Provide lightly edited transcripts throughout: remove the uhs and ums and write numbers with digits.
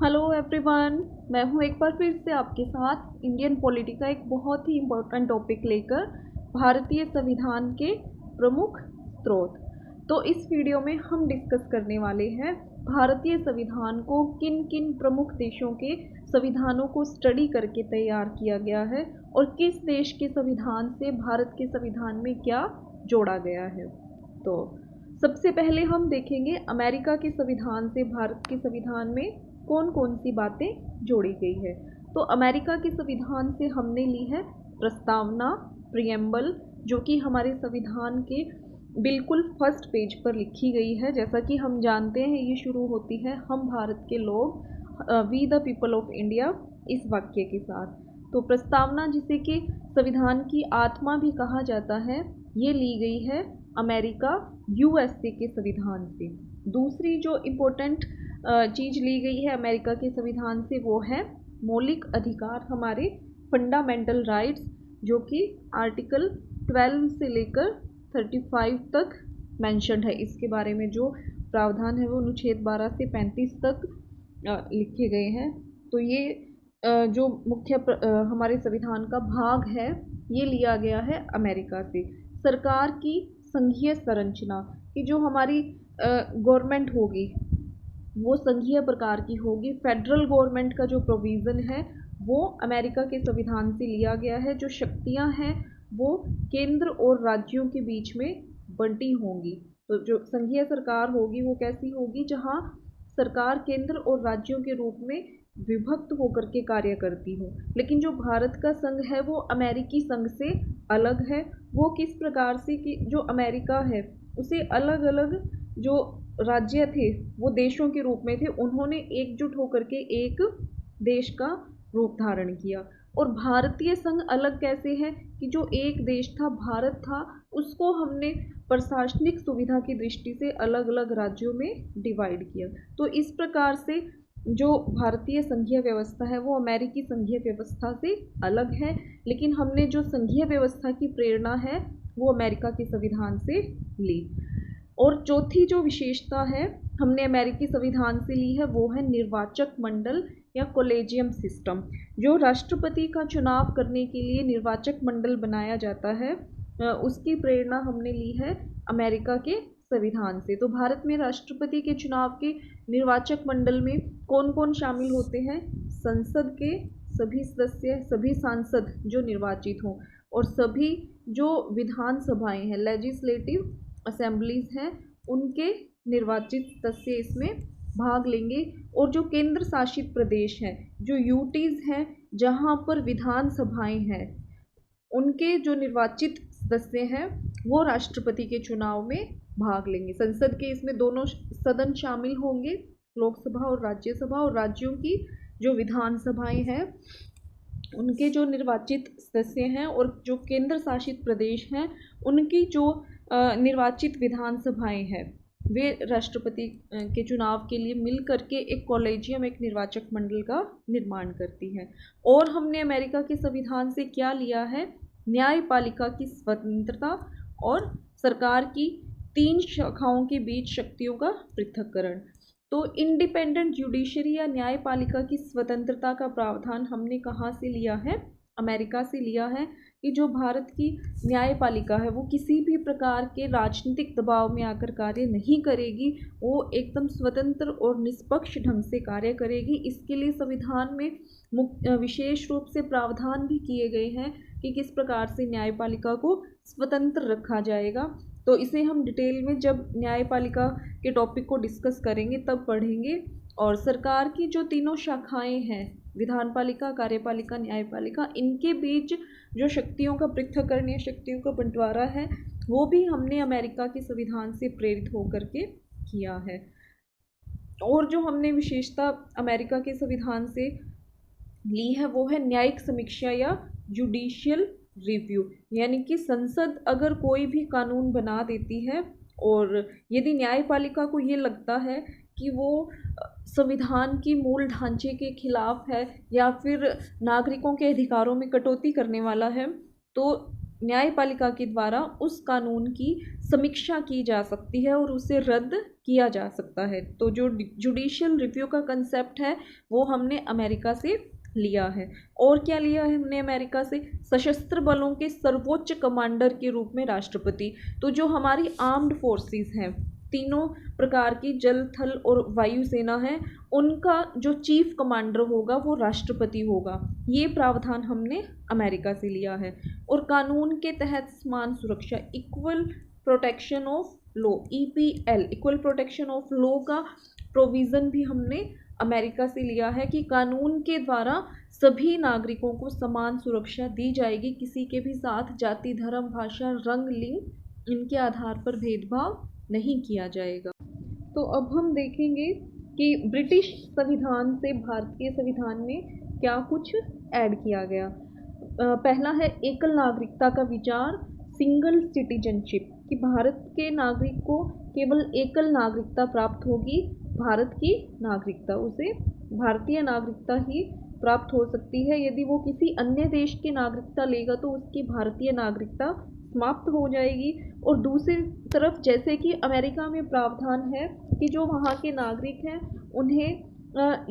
Hello everyone, मैं हूं एक बार फिर से आपके साथ इंडियन पॉलिटी का एक बहुत ही इम्पोर्टेंट टॉपिक लेकर, भारतीय संविधान के प्रमुख स्रोत। तो इस वीडियो में हम डिस्कस करने वाले हैं भारतीय संविधान को किन किन प्रमुख देशों के संविधानों को स्टडी करके तैयार किया गया है और किस देश के संविधान से भारत के संविधान में क्या जोड़ा गया है। तो सबसे पहले हम देखेंगे अमेरिका के संविधान से भारत के संविधान में कौन कौन सी बातें जोड़ी गई है। तो अमेरिका के संविधान से हमने ली है प्रस्तावना, प्रियम्बल, जो कि हमारे संविधान के बिल्कुल फर्स्ट पेज पर लिखी गई है। जैसा कि हम जानते हैं, ये शुरू होती है हम भारत के लोग, we the people of India, इस वाक्य के साथ। तो प्रस्तावना, जिसे कि संविधान की आत्मा भी कहा जाता है, ये ली गई है अमेरिका यूएसए के संविधान से। दूसरी जो इम्पोर्टेंट चीज़ ली गई है अमेरिका के संविधान से, वो है मौलिक अधिकार, हमारे फंडामेंटल राइट्स, जो कि आर्टिकल 12 से लेकर 35 तक मेंशन्ड है। इसके बारे में जो प्रावधान है वो अनुच्छेद 12 से 35 तक लिखे गए हैं। तो ये जो मुख्य हमारे संविधान का भाग है, ये लिया गया है अमेरिका से। सरकार की संघीय संरचना की जो हमारी गवर्नमेंट होगी वो संघीय प्रकार की होगी। फेडरल गवर्नमेंट का जो प्रोविज़न है वो अमेरिका के संविधान से लिया गया है। जो शक्तियां हैं वो केंद्र और राज्यों के बीच में बंटी होंगी। तो जो संघीय सरकार होगी वो कैसी होगी, जहां सरकार केंद्र और राज्यों के रूप में विभक्त होकर के कार्य करती हो। लेकिन जो भारत का संघ है वो अमेरिकी संघ से अलग है। वो किस प्रकार से कि जो अमेरिका है उसे अलग अलग जो राज्य थे वो देशों के रूप में थे, उन्होंने एकजुट होकर के एक देश का रूप धारण किया। और भारतीय संघ अलग कैसे है कि जो एक देश था, भारत था, उसको हमने प्रशासनिक सुविधा की दृष्टि से अलग अलग राज्यों में डिवाइड किया। तो इस प्रकार से जो भारतीय संघीय व्यवस्था है वो अमेरिकी संघीय व्यवस्था से अलग है। लेकिन हमने जो संघीय व्यवस्था की प्रेरणा है वो अमेरिका के संविधान से ली। और चौथी जो विशेषता है हमने अमेरिकी संविधान से ली है वो है निर्वाचक मंडल या कॉलेजियम सिस्टम। जो राष्ट्रपति का चुनाव करने के लिए निर्वाचक मंडल बनाया जाता है, उसकी प्रेरणा हमने ली है अमेरिका के संविधान से। तो भारत में राष्ट्रपति के चुनाव के निर्वाचक मंडल में कौन कौन शामिल होते हैं? संसद के सभी सदस्य, सभी सांसद जो निर्वाचित हों, और सभी जो विधानसभाएं हैं, लेजिस्लेटिव असेंबलीज हैं, उनके निर्वाचित सदस्य इसमें भाग लेंगे। और जो केंद्र शासित प्रदेश हैं, जो यूटीज हैं, जहां पर विधानसभाएं हैं, उनके जो निर्वाचित सदस्य हैं वो राष्ट्रपति के चुनाव में भाग लेंगे। संसद के इसमें दोनों सदन शामिल होंगे, लोकसभा और राज्यसभा। और राज्यों की जो विधानसभाएं हैं उनके जो निर्वाचित सदस्य हैं, और जो केंद्र शासित प्रदेश हैं उनकी जो निर्वाचित विधानसभाएं हैं, वे राष्ट्रपति के चुनाव के लिए मिल करके एक कॉलेजियम, एक निर्वाचक मंडल का निर्माण करती है। और हमने अमेरिका के संविधान से क्या लिया है? न्यायपालिका की स्वतंत्रता और सरकार की 3 शाखाओं के बीच शक्तियों का पृथक्करण। तो इंडिपेंडेंट जुडिशरी या न्यायपालिका की स्वतंत्रता का प्रावधान हमने कहाँ से लिया है? अमेरिका से लिया है। कि जो भारत की न्यायपालिका है वो किसी भी प्रकार के राजनीतिक दबाव में आकर कार्य नहीं करेगी, वो एकदम स्वतंत्र और निष्पक्ष ढंग से कार्य करेगी। इसके लिए संविधान में विशेष रूप से प्रावधान भी किए गए हैं कि किस प्रकार से न्यायपालिका को स्वतंत्र रखा जाएगा। तो इसे हम डिटेल में जब न्यायपालिका के टॉपिक को डिस्कस करेंगे तब पढ़ेंगे। और सरकार की जो तीनों शाखाएं हैं, विधानपालिका, कार्यपालिका, न्यायपालिका, इनके बीच जो शक्तियों का पृथक्करण या शक्तियों का बंटवारा है वो भी हमने अमेरिका के संविधान से प्रेरित होकर के किया है। और जो हमने विशेषता अमेरिका के संविधान से ली है वो है न्यायिक समीक्षा या जुडिशियल रिव्यू। यानी कि संसद अगर कोई भी कानून बना देती है और यदि न्यायपालिका को ये लगता है कि वो संविधान की मूल ढांचे के खिलाफ है या फिर नागरिकों के अधिकारों में कटौती करने वाला है, तो न्यायपालिका के द्वारा उस कानून की समीक्षा की जा सकती है और उसे रद्द किया जा सकता है। तो जो जुडिशियल रिव्यू का कंसेप्ट है वो हमने अमेरिका से लिया है। और क्या लिया है हमने अमेरिका से? सशस्त्र बलों के सर्वोच्च कमांडर के रूप में राष्ट्रपति। तो जो हमारी आर्म्ड फोर्सेस हैं, तीनों प्रकार की जल, थल और वायु सेना है, उनका जो चीफ कमांडर होगा वो राष्ट्रपति होगा। ये प्रावधान हमने अमेरिका से लिया है। और कानून के तहत समान सुरक्षा, equal protection of law, EPL, equal protection of law का प्रोविज़न भी हमने अमेरिका से लिया है कि कानून के द्वारा सभी नागरिकों को समान सुरक्षा दी जाएगी, किसी के भी साथ जाति, धर्म, भाषा, रंग, लिंग इनके आधार पर भेदभाव नहीं किया जाएगा। तो अब हम देखेंगे कि ब्रिटिश संविधान से भारतीय संविधान में क्या कुछ ऐड किया गया। पहला है एकल नागरिकता का विचार, सिंगल सिटीजनशिप, कि भारत के नागरिक को केवल एकल नागरिकता प्राप्त होगी, भारत की नागरिकता, उसे भारतीय नागरिकता ही प्राप्त हो सकती है। यदि वो किसी अन्य देश की नागरिकता लेगा तो उसकी भारतीय नागरिकता समाप्त हो जाएगी। और दूसरी तरफ जैसे कि अमेरिका में प्रावधान है कि जो वहाँ के नागरिक हैं उन्हें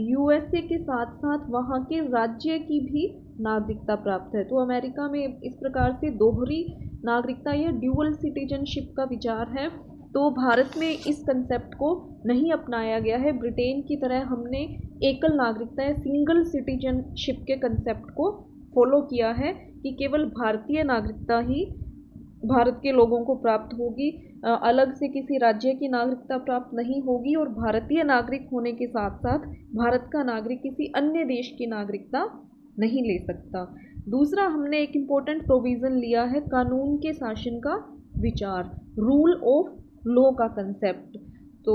USA के साथ साथ वहाँ के राज्य की भी नागरिकता प्राप्त है। तो अमेरिका में इस प्रकार से दोहरी नागरिकता या ड्यूअल सिटीजनशिप का विचार है। तो भारत में इस कंसेप्ट को नहीं अपनाया गया है। ब्रिटेन की तरह हमने एकल नागरिकता या सिंगल सिटीजनशिप के कंसेप्ट को फॉलो किया है कि केवल भारतीय नागरिकता ही भारत के लोगों को प्राप्त होगी, अलग से किसी राज्य की नागरिकता प्राप्त नहीं होगी। और भारतीय नागरिक होने के साथ साथ भारत का नागरिक किसी अन्य देश की नागरिकता नहीं ले सकता। दूसरा हमने एक इम्पोर्टेंट प्रोविज़न लिया है कानून के शासन का विचार, रूल ऑफ लॉ का कंसेप्ट। तो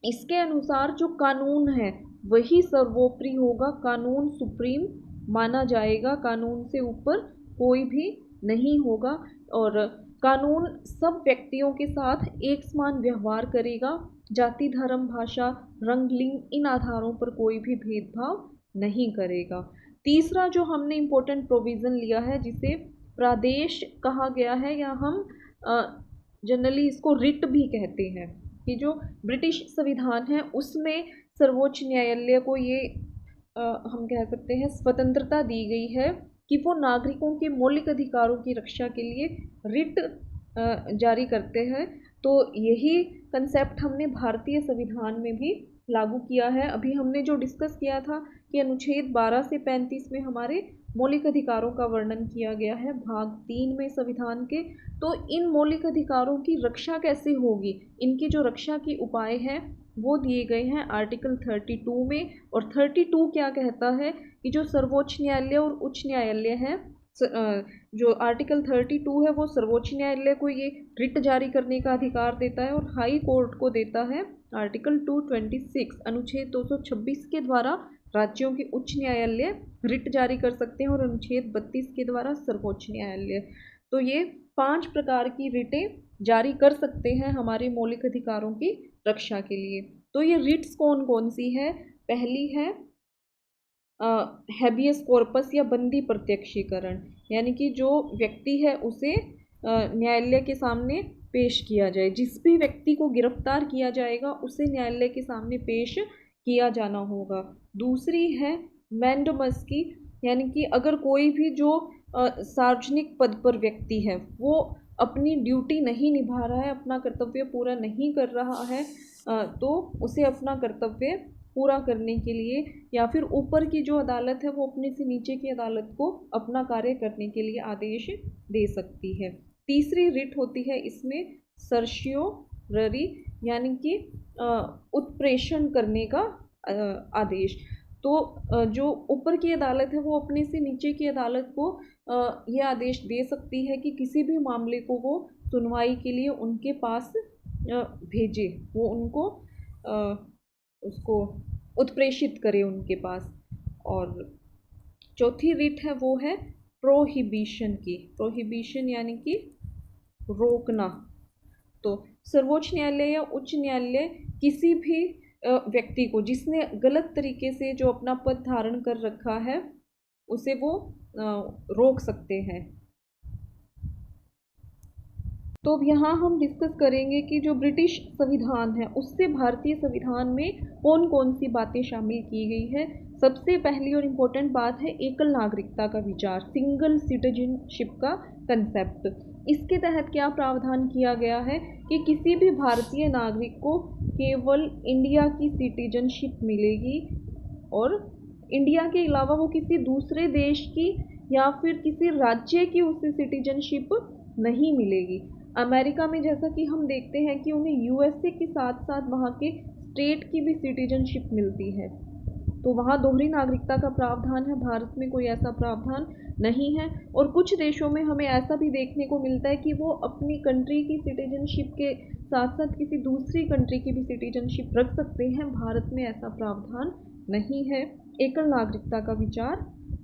इसके अनुसार जो कानून है वही सर्वोपरि होगा, कानून सुप्रीम माना जाएगा, कानून से ऊपर कोई भी नहीं होगा। और कानून सब व्यक्तियों के साथ एक समान व्यवहार करेगा, जाति, धर्म, भाषा, रंग, लिंग इन आधारों पर कोई भी भेदभाव नहीं करेगा। तीसरा जो हमने इम्पोर्टेंट प्रोविज़न लिया है जिसे प्रादेश कहा गया है, या हम जनरली इसको रिट भी कहते हैं, कि जो ब्रिटिश संविधान है उसमें सर्वोच्च न्यायालय को ये हम कह सकते हैं स्वतंत्रता दी गई है कि वो नागरिकों के मौलिक अधिकारों की रक्षा के लिए रिट जारी करते हैं। तो यही कंसेप्ट हमने भारतीय संविधान में भी लागू किया है। अभी हमने जो डिस्कस किया था कि अनुच्छेद 12 से 35 में हमारे मौलिक अधिकारों का वर्णन किया गया है, भाग 3 में संविधान के। तो इन मौलिक अधिकारों की रक्षा कैसे होगी, इनकी जो रक्षा के उपाय हैं वो दिए गए हैं आर्टिकल 32 में। और 32 क्या कहता है कि जो सर्वोच्च न्यायालय और उच्च न्यायालय है, जो आर्टिकल 32 है वो सर्वोच्च न्यायालय को ये रिट जारी करने का अधिकार देता है, और हाई कोर्ट को देता है आर्टिकल 226, अनुच्छेद 226 के द्वारा राज्यों के उच्च न्यायालय रिट जारी कर सकते हैं, और अनुच्छेद 32 के द्वारा सर्वोच्च न्यायालय। तो ये 5 प्रकार की रिटें जारी कर सकते हैं हमारे मौलिक अधिकारों की रक्षा के लिए। तो ये रिट्स कौन कौन सी है? पहली है हैबियस कॉर्पस या बंदी प्रत्यक्षीकरण, यानी कि जो व्यक्ति है उसे न्यायालय के सामने पेश किया जाए। जिस भी व्यक्ति को गिरफ्तार किया जाएगा उसे न्यायालय के सामने पेश किया जाना होगा। दूसरी है मैंडमस की, यानी कि अगर कोई भी जो सार्वजनिक पद पर व्यक्ति है वो अपनी ड्यूटी नहीं निभा रहा है, अपना कर्तव्य पूरा नहीं कर रहा है, तो उसे अपना कर्तव्य पूरा करने के लिए या फिर ऊपर की जो अदालत है वो अपने से नीचे की अदालत को अपना कार्य करने के लिए आदेश दे सकती है। तीसरी रिट होती है इसमें सर्शियोररी, यानी कि उत्प्रेषण करने का आदेश। तो जो ऊपर की अदालत है वो अपने से नीचे की अदालत को ये आदेश दे सकती है कि किसी भी मामले को वो सुनवाई के लिए उनके पास भेजे, वो उनको उसको उत्प्रेषित करे उनके पास। और चौथी रिट है वो है प्रोहिबिशन की, प्रोहिबिशन यानी कि रोकना। तो सर्वोच्च न्यायालय या उच्च न्यायालय किसी भी व्यक्ति को जिसने गलत तरीके से जो अपना पद धारण कर रखा है उसे वो रोक सकते हैं। तो अब यहाँ हम डिस्कस करेंगे कि जो ब्रिटिश संविधान है उससे भारतीय संविधान में कौन कौन सी बातें शामिल की गई है। सबसे पहली और इम्पोर्टेंट बात है एकल नागरिकता का विचार, सिंगल सिटीजनशिप का कंसेप्ट। इसके तहत क्या प्रावधान किया गया है कि किसी भी भारतीय नागरिक को केवल इंडिया की सिटीजनशिप मिलेगी और इंडिया के अलावा वो किसी दूसरे देश की या फिर किसी राज्य की उसे सिटीजनशिप नहीं मिलेगी। अमेरिका में जैसा कि हम देखते हैं कि उन्हें यूएसए के साथ साथ वहाँ के स्टेट की भी सिटीजनशिप मिलती है, तो वहाँ दोहरी नागरिकता का प्रावधान है। भारत में कोई ऐसा प्रावधान नहीं है। और कुछ देशों में हमें ऐसा भी देखने को मिलता है कि वो अपनी कंट्री की सिटीजनशिप के साथ साथ किसी दूसरी कंट्री की भी सिटीजनशिप रख सकते हैं। भारत में ऐसा प्रावधान नहीं है। एकल नागरिकता का विचार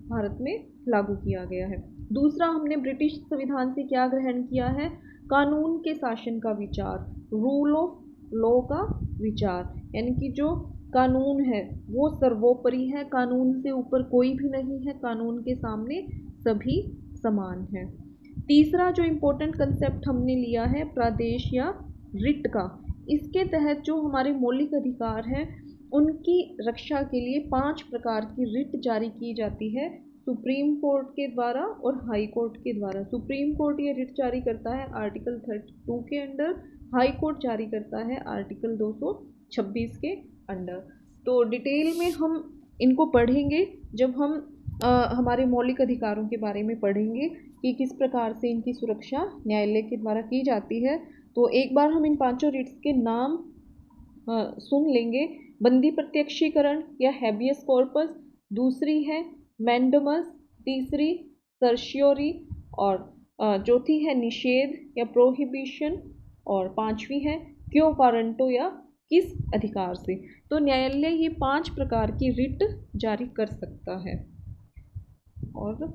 भारत में लागू किया गया है। दूसरा, हमने ब्रिटिश संविधान से क्या ग्रहण किया है? कानून के शासन का विचार, रूल ऑफ लॉ का विचार, यानी कि जो कानून है वो सर्वोपरि है, कानून से ऊपर कोई भी नहीं है, कानून के सामने सभी समान हैं। तीसरा जो इम्पोर्टेंट कंसेप्ट हमने लिया है प्रदेश या रिट का। इसके तहत जो हमारे मौलिक अधिकार हैं उनकी रक्षा के लिए 5 प्रकार की रिट जारी की जाती है, सुप्रीम कोर्ट के द्वारा और हाई कोर्ट के द्वारा। सुप्रीम कोर्ट ये रिट जारी करता है आर्टिकल 32 के अंडर, हाई कोर्ट जारी करता है आर्टिकल 226 के अंडर। तो डिटेल में हम इनको पढ़ेंगे जब हम हमारे मौलिक अधिकारों के बारे में पढ़ेंगे कि किस प्रकार से इनकी सुरक्षा न्यायालय के द्वारा की जाती है। तो एक बार हम इन 5 रिट्स के नाम सुन लेंगे। बंदी प्रत्यक्षीकरण या हैबियस कॉर्पस, दूसरी है मैंडमस, तीसरी सर्शियोरी और चौथी है निषेध या प्रोहिबिशन और 5वीं है क्यो वारंटो या किस अधिकार से। तो न्यायालय ये 5 प्रकार की रिट जारी कर सकता है। और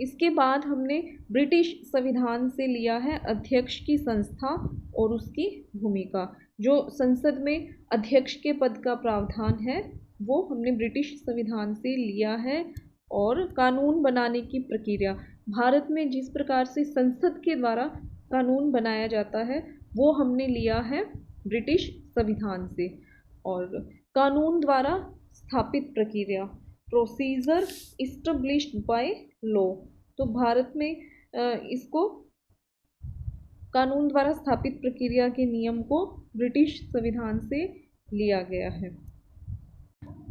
इसके बाद हमने ब्रिटिश संविधान से लिया है अध्यक्ष की संस्था और उसकी भूमिका। जो संसद में अध्यक्ष के पद का प्रावधान है वो हमने ब्रिटिश संविधान से लिया है। और कानून बनाने की प्रक्रिया, भारत में जिस प्रकार से संसद के द्वारा कानून बनाया जाता है वो हमने लिया है ब्रिटिश संविधान से। और कानून द्वारा स्थापित प्रक्रिया, प्रोसीजर इस्टेब्लिश्ड बाय लॉ, तो भारत में इसको कानून द्वारा स्थापित प्रक्रिया के नियम को ब्रिटिश संविधान से लिया गया है।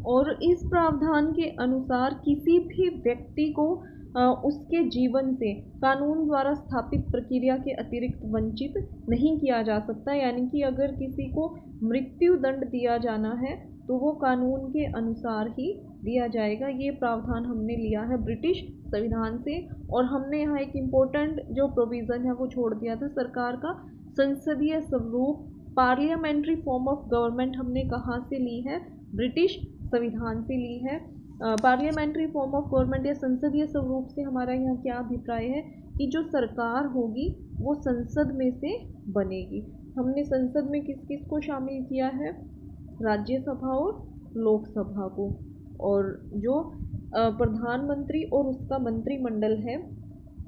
और इस प्रावधान के अनुसार किसी भी व्यक्ति को उसके जीवन से कानून द्वारा स्थापित प्रक्रिया के अतिरिक्त वंचित नहीं किया जा सकता। यानी कि अगर किसी को मृत्यु दंड दिया जाना है तो वो कानून के अनुसार ही दिया जाएगा। ये प्रावधान हमने लिया है ब्रिटिश संविधान से। और हमने यहाँ एक इम्पोर्टेंट जो प्रोविज़न है वो छोड़ दिया था, सरकार का संसदीय स्वरूप, पार्लियामेंट्री फॉर्म ऑफ गवर्नमेंट हमने कहाँ से ली है? ब्रिटिश संविधान से ली है। पार्लियामेंट्री फॉर्म ऑफ गवर्नमेंट या संसदीय स्वरूप से हमारा यहाँ क्या अभिप्राय है कि जो सरकार होगी वो संसद में से बनेगी। हमने संसद में किस किस को शामिल किया है? राज्यसभा और लोकसभा को। और जो प्रधानमंत्री और उसका मंत्रिमंडल है,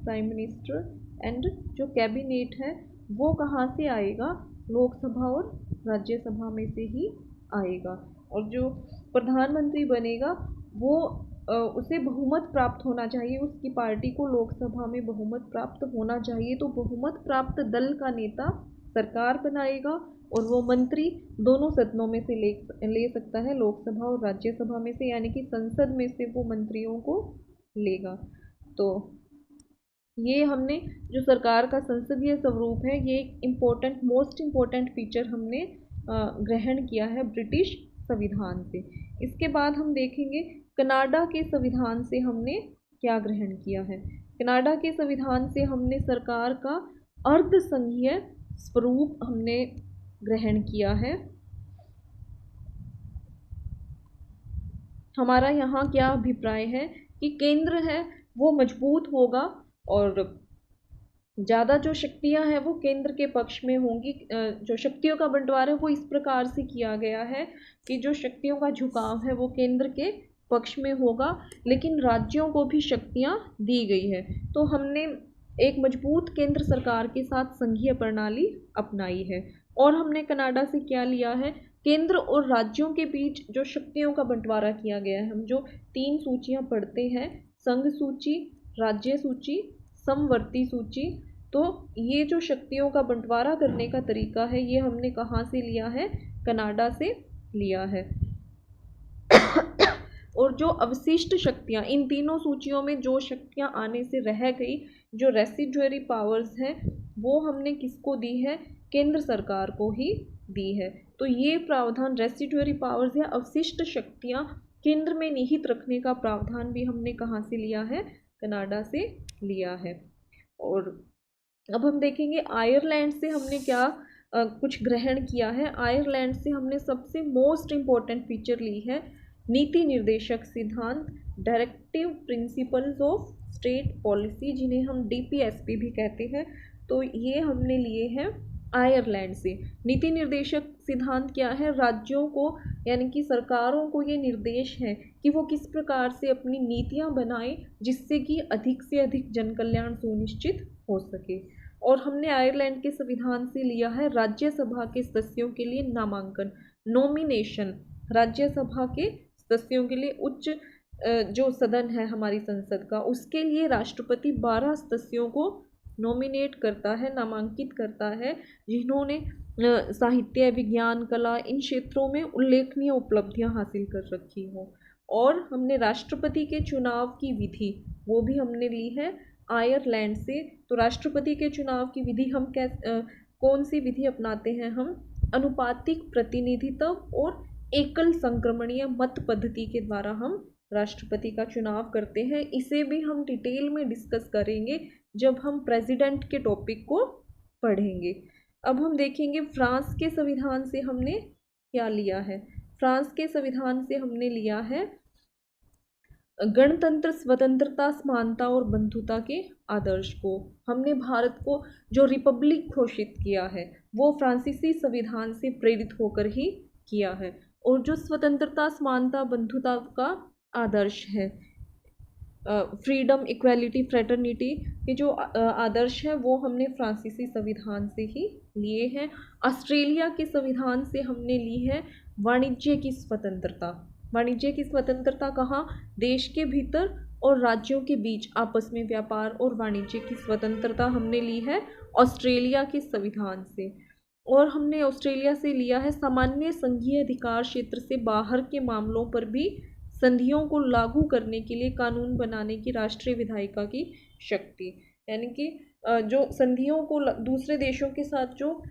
प्राइम मिनिस्टर एंड जो कैबिनेट है, वो कहाँ से आएगा? लोकसभा और राज्यसभा में से ही आएगा। और जो प्रधानमंत्री बनेगा वो उसे बहुमत प्राप्त होना चाहिए, उसकी पार्टी को लोकसभा में बहुमत प्राप्त होना चाहिए। तो बहुमत प्राप्त दल का नेता सरकार बनाएगा और वो मंत्री दोनों सदनों में से ले सकता है, लोकसभा और राज्यसभा में से, यानी कि संसद में से वो मंत्रियों को लेगा। तो ये हमने जो सरकार का संसदीय स्वरूप है ये एक इम्पोर्टेंट, मोस्ट इम्पोर्टेंट फीचर हमने ग्रहण किया है ब्रिटिश संविधान से। इसके बाद हम देखेंगे कनाडा के संविधान से हमने क्या ग्रहण किया है। कनाडा के संविधान से हमने सरकार का अर्ध संघीय स्वरूप हमने ग्रहण किया है। हमारा यहाँ क्या अभिप्राय है कि केंद्र है वो मजबूत होगा और ज़्यादा जो शक्तियाँ हैं वो केंद्र के पक्ष में होंगी। जो शक्तियों का बंटवारा है वो इस प्रकार से किया गया है कि जो शक्तियों का झुकाव है वो केंद्र के पक्ष में होगा, लेकिन राज्यों को भी शक्तियाँ दी गई है। तो हमने एक मजबूत केंद्र सरकार के साथ संघीय प्रणाली अपनाई है। और हमने कनाडा से क्या लिया है, केंद्र और राज्यों के बीच जो शक्तियों का बंटवारा किया गया है। हम जो 3 सूचियां पढ़ते हैं, संघ सूची, राज्य सूची, समवर्ती सूची, तो ये जो शक्तियों का बंटवारा करने का तरीका है, ये हमने कहाँ से लिया है, कनाडा से लिया है। और जो अवशिष्ट शक्तियां, इन तीनों सूचियों में जो शक्तियां आने से रह गई, जो रेसिडुअरी पावर्स हैं, वो हमने किसको दी है, केंद्र सरकार को ही दी है। तो ये प्रावधान रेसिडुअरी पावर्स या अवशिष्ट शक्तियां केंद्र में निहित रखने का प्रावधान भी हमने कहाँ से लिया है, कनाडा से लिया है। और अब हम देखेंगे आयरलैंड से हमने क्या कुछ ग्रहण किया है। आयरलैंड से हमने सबसे मोस्ट इम्पोर्टेंट फीचर ली है नीति निर्देशक सिद्धांत, directive principles of state policy, जिन्हें हम DPSP भी कहते हैं। तो ये हमने लिए हैं आयरलैंड से। नीति निर्देशक सिद्धांत क्या है, राज्यों को यानी कि सरकारों को ये निर्देश है कि वो किस प्रकार से अपनी नीतियां बनाएं जिससे कि अधिक से अधिक जन कल्याण सुनिश्चित हो सके। और हमने आयरलैंड के संविधान से लिया है राज्यसभा के सदस्यों के लिए नामांकन, नॉमिनेशन। राज्यसभा के सदस्यों के लिए उच्च जो सदन है हमारी संसद का, उसके लिए राष्ट्रपति 12 सदस्यों को नॉमिनेट करता है, नामांकित करता है, जिन्होंने साहित्य, विज्ञान, कला, इन क्षेत्रों में उल्लेखनीय उपलब्धियां हासिल कर रखी हों। और हमने राष्ट्रपति के चुनाव की विधि, वो भी हमने ली है आयरलैंड से। तो राष्ट्रपति के चुनाव की विधि हम कौन सी विधि अपनाते हैं, हम अनुपातिक प्रतिनिधित्व और एकल संक्रमणीय मत पद्धति के द्वारा हम राष्ट्रपति का चुनाव करते हैं। इसे भी हम डिटेल में डिस्कस करेंगे जब हम प्रेसिडेंट के टॉपिक को पढ़ेंगे। अब हम देखेंगे फ्रांस के संविधान से हमने क्या लिया है। फ्रांस के संविधान से हमने लिया है गणतंत्र, स्वतंत्रता, समानता और बंधुता के आदर्श को। हमने भारत को जो रिपब्लिक घोषित किया है वो फ्रांसीसी संविधान से प्रेरित होकर ही किया है। और जो स्वतंत्रता, समानता, बंधुता का आदर्श है, फ्रीडम, इक्वालिटी, फ्रेटर्निटी के जो आदर्श हैं वो हमने फ्रांसीसी संविधान से ही लिए हैं। ऑस्ट्रेलिया के संविधान से हमने ली है वाणिज्य की स्वतंत्रता। वाणिज्य की स्वतंत्रता कहाँ, देश के भीतर और राज्यों के बीच आपस में व्यापार और वाणिज्य की स्वतंत्रता हमने ली है ऑस्ट्रेलिया के संविधान से। और हमने ऑस्ट्रेलिया से लिया है सामान्य संघीय अधिकार क्षेत्र से बाहर के मामलों पर भी संधियों को लागू करने के लिए कानून बनाने की राष्ट्रीय विधायिका की शक्ति। यानी कि जो संधियों को, दूसरे देशों के साथ जो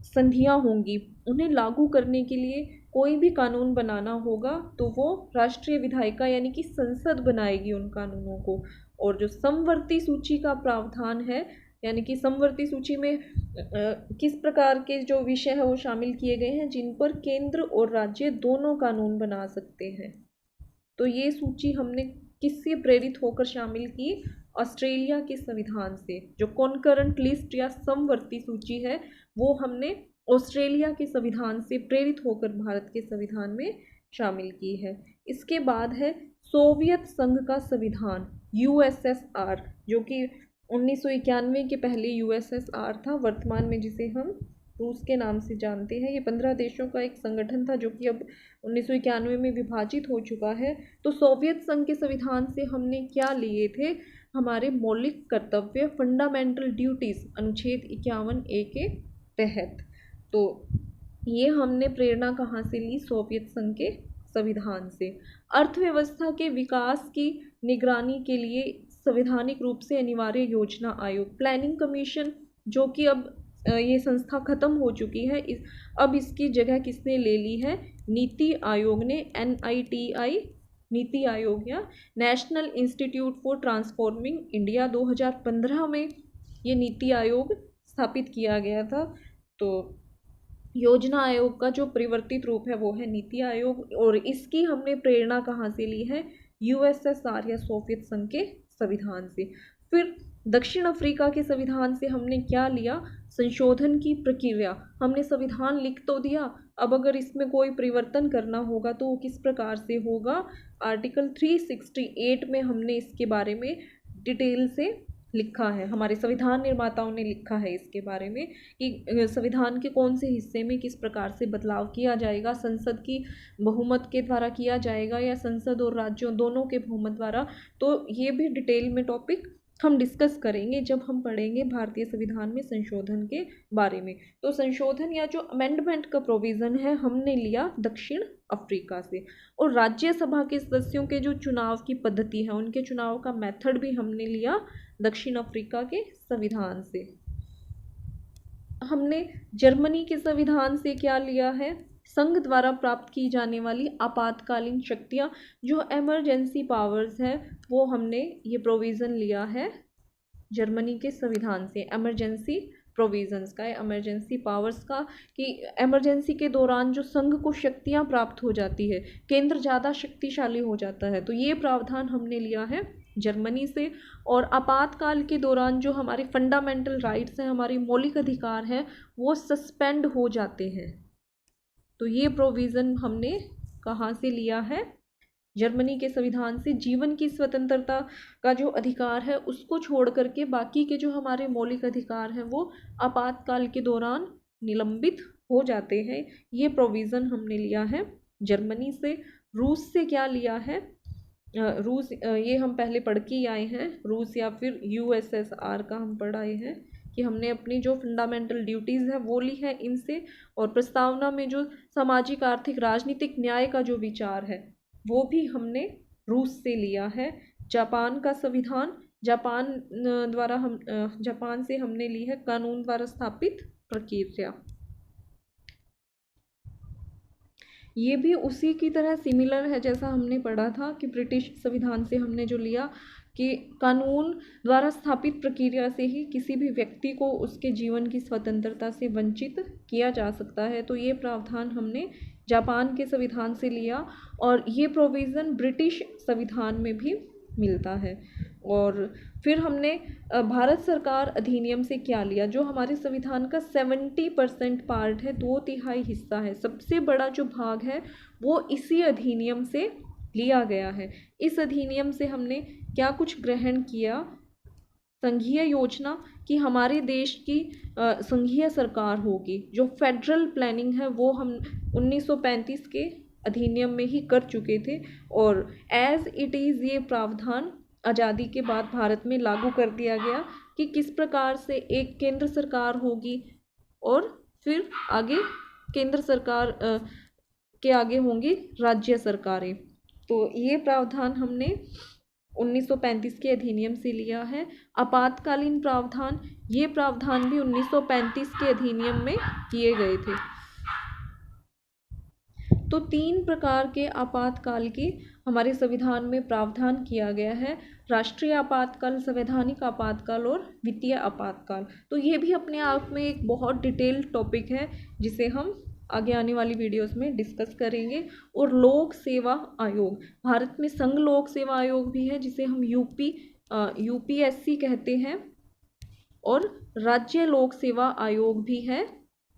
संधियां होंगी उन्हें लागू करने के लिए कोई भी कानून बनाना होगा तो वो राष्ट्रीय विधायिका यानी कि संसद बनाएगी उन कानूनों को। और जो समवर्ती सूची का प्रावधान है, यानी कि समवर्ती सूची में किस प्रकार के जो विषय है वो शामिल किए गए हैं जिन पर केंद्र और राज्य दोनों कानून बना सकते हैं। तो ये सूची हमने किससे प्रेरित होकर शामिल की, ऑस्ट्रेलिया के संविधान से। जो कॉन्करेंट लिस्ट या समवर्ती सूची है वो हमने ऑस्ट्रेलिया के संविधान से प्रेरित होकर भारत के संविधान में शामिल की है। इसके बाद है सोवियत संघ का संविधान, USSR, जो कि 1991 के पहले USSR था, वर्तमान में जिसे हम रूस के नाम से जानते हैं। ये 15 देशों का एक संगठन था जो कि अब 1991 में विभाजित हो चुका है। तो सोवियत संघ के संविधान से हमने क्या लिए थे, हमारे मौलिक कर्तव्य, फंडामेंटल ड्यूटीज, अनुच्छेद 51A के तहत। तो ये हमने प्रेरणा कहाँ से ली, सोवियत संघ के संविधान से। अर्थव्यवस्था के विकास की निगरानी के लिए संवैधानिक रूप से अनिवार्य योजना आयोग, प्लानिंग कमीशन, जो कि अब ये संस्था खत्म हो चुकी है, अब इसकी जगह किसने ले ली है, नीति आयोग ने। NITI नीति आयोग या national institute for transforming India, 2015 में ये नीति आयोग स्थापित किया गया था। तो योजना आयोग का जो परिवर्तित रूप है वो है नीति आयोग। और इसकी हमने प्रेरणा कहाँ से ली है, USSR या सोवियत संघ के संविधान से। फिर दक्षिण अफ्रीका के संविधान से हमने क्या लिया, संशोधन की प्रक्रिया। हमने संविधान लिख तो दिया, अब अगर इसमें कोई परिवर्तन करना होगा तो वो किस प्रकार से होगा। आर्टिकल 368 में हमने इसके बारे में डिटेल से लिखा है, हमारे संविधान निर्माताओं ने लिखा है इसके बारे में कि संविधान के कौन से हिस्से में किस प्रकार से बदलाव किया जाएगा, संसद की बहुमत के द्वारा किया जाएगा या संसद और राज्यों दोनों के बहुमत द्वारा। तो ये भी डिटेल में टॉपिक हम डिस्कस करेंगे जब हम पढ़ेंगे भारतीय संविधान में संशोधन के बारे में। तो संशोधन या जो अमेंडमेंट का प्रोविज़न है हमने लिया दक्षिण अफ्रीका से, और राज्यसभा के सदस्यों के जो चुनाव की पद्धति है उनके चुनाव का मेथड भी हमने लिया दक्षिण अफ्रीका के संविधान से। हमने जर्मनी के संविधान से क्या लिया है, संघ द्वारा प्राप्त की जाने वाली आपातकालीन शक्तियां जो इमरजेंसी पावर्स है वो हमने ये प्रोविज़न लिया है जर्मनी के संविधान से। इमरजेंसी प्रोविजंस का, इमरजेंसी पावर्स का, कि इमरजेंसी के दौरान जो संघ को शक्तियां प्राप्त हो जाती है, केंद्र ज़्यादा शक्तिशाली हो जाता है, तो ये प्रावधान हमने लिया है जर्मनी से। और आपातकाल के दौरान जो हमारे फंडामेंटल राइट्स हैं, हमारे मौलिक अधिकार हैं, वो सस्पेंड हो जाते हैं। तो ये प्रोविज़न हमने कहाँ से लिया है, जर्मनी के संविधान से। जीवन की स्वतंत्रता का जो अधिकार है उसको छोड़ करके बाकी के जो हमारे मौलिक अधिकार हैं वो आपातकाल के दौरान निलंबित हो जाते हैं। ये प्रोविज़न हमने लिया है जर्मनी से। रूस से क्या लिया है, रूस ये हम पहले पढ़ के आए हैं, रूस या फिर USSR का हम पढ़ आए हैं कि हमने अपनी जो फंडामेंटल ड्यूटीज़ है वो ली है इनसे। और प्रस्तावना में जो सामाजिक आर्थिक राजनीतिक न्याय का जो विचार है वो भी हमने रूस से लिया है। जापान का संविधान, जापान से हमने ली है कानून द्वारा स्थापित प्रक्रिया। ये भी उसी की तरह सिमिलर है जैसा हमने पढ़ा था कि ब्रिटिश संविधान से हमने जो लिया कि कानून द्वारा स्थापित प्रक्रिया से ही किसी भी व्यक्ति को उसके जीवन की स्वतंत्रता से वंचित किया जा सकता है। तो ये प्रावधान हमने जापान के संविधान से लिया, और ये प्रोविज़न ब्रिटिश संविधान में भी मिलता है। और फिर हमने भारत सरकार अधिनियम से क्या लिया, जो हमारे संविधान का 70% पार्ट है, 2/3 हिस्सा है, सबसे बड़ा जो भाग है वो इसी अधिनियम से लिया गया है। इस अधिनियम से हमने क्या कुछ ग्रहण किया, संघीय योजना कि हमारे देश की संघीय सरकार होगी, जो फेडरल प्लानिंग है वो हम 1935 के अधिनियम में ही कर चुके थे। और एज इट इज़ ये प्रावधान आज़ादी के बाद भारत में लागू कर दिया गया कि किस प्रकार से एक केंद्र सरकार होगी और फिर आगे केंद्र सरकार के आगे होंगी राज्य सरकारें। तो ये प्रावधान हमने 1935 के अधिनियम से लिया है। आपातकालीन प्रावधान, ये प्रावधान भी 1935 के अधिनियम में किए गए थे। तो 3 प्रकार के आपातकाल के हमारे संविधान में प्रावधान किया गया है, राष्ट्रीय आपातकाल, संवैधानिक आपातकाल और वित्तीय आपातकाल। तो ये भी अपने आप में एक बहुत डिटेल्ड टॉपिक है जिसे हम आगे आने वाली वीडियोस में डिस्कस करेंगे। और लोक सेवा आयोग, भारत में संघ लोक सेवा आयोग भी है जिसे हम UPSC कहते हैं, और राज्य लोक सेवा आयोग भी है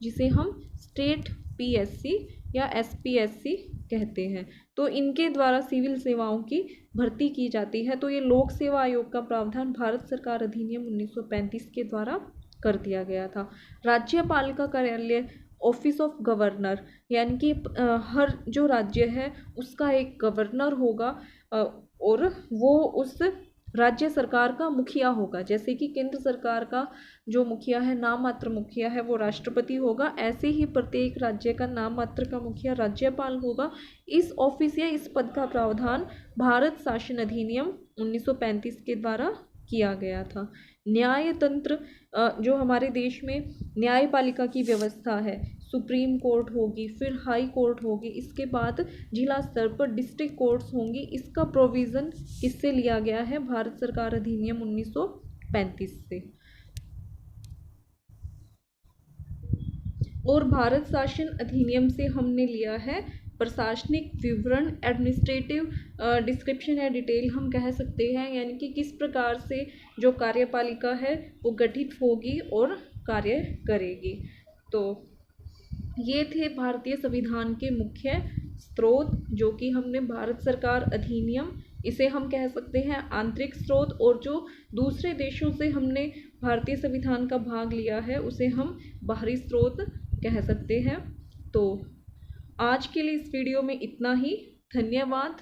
जिसे हम स्टेट PSC या SPSC कहते हैं। तो इनके द्वारा सिविल सेवाओं की भर्ती की जाती है। तो ये लोक सेवा आयोग का प्रावधान भारत सरकार अधिनियम 1935 के द्वारा कर दिया गया था। राज्यपालिका कार्यालय, ऑफिस ऑफ गवर्नर, यानी कि हर जो राज्य है उसका एक गवर्नर होगा और वो उस राज्य सरकार का मुखिया होगा। जैसे कि केंद्र सरकार का जो मुखिया है, नाम मात्र मुखिया है, वो राष्ट्रपति होगा, ऐसे ही प्रत्येक राज्य का नाम मात्र का मुखिया राज्यपाल होगा। इस ऑफिस या इस पद का प्रावधान भारत शासन अधिनियम 1935 के द्वारा किया गया था। न्यायतंत्र, जो हमारे देश में न्यायपालिका की व्यवस्था है, सुप्रीम कोर्ट होगी, फिर हाई कोर्ट होगी, इसके बाद जिला स्तर पर डिस्ट्रिक्ट कोर्ट्स होंगी, इसका प्रोविज़न किससे लिया गया है, भारत सरकार अधिनियम 1935 से। और भारत शासन अधिनियम से हमने लिया है प्रशासनिक विवरण, एडमिनिस्ट्रेटिव डिस्क्रिप्शन या डिटेल हम कह सकते हैं, यानी कि किस प्रकार से जो कार्यपालिका है वो गठित होगी और कार्य करेगी। तो ये थे भारतीय संविधान के मुख्य स्रोत, जो कि हमने भारत सरकार अधिनियम इसे हम कह सकते हैं आंतरिक स्रोत, और जो दूसरे देशों से हमने भारतीय संविधान का भाग लिया है उसे हम बाहरी स्रोत कह सकते हैं। तो आज के लिए इस वीडियो में इतना ही। धन्यवाद।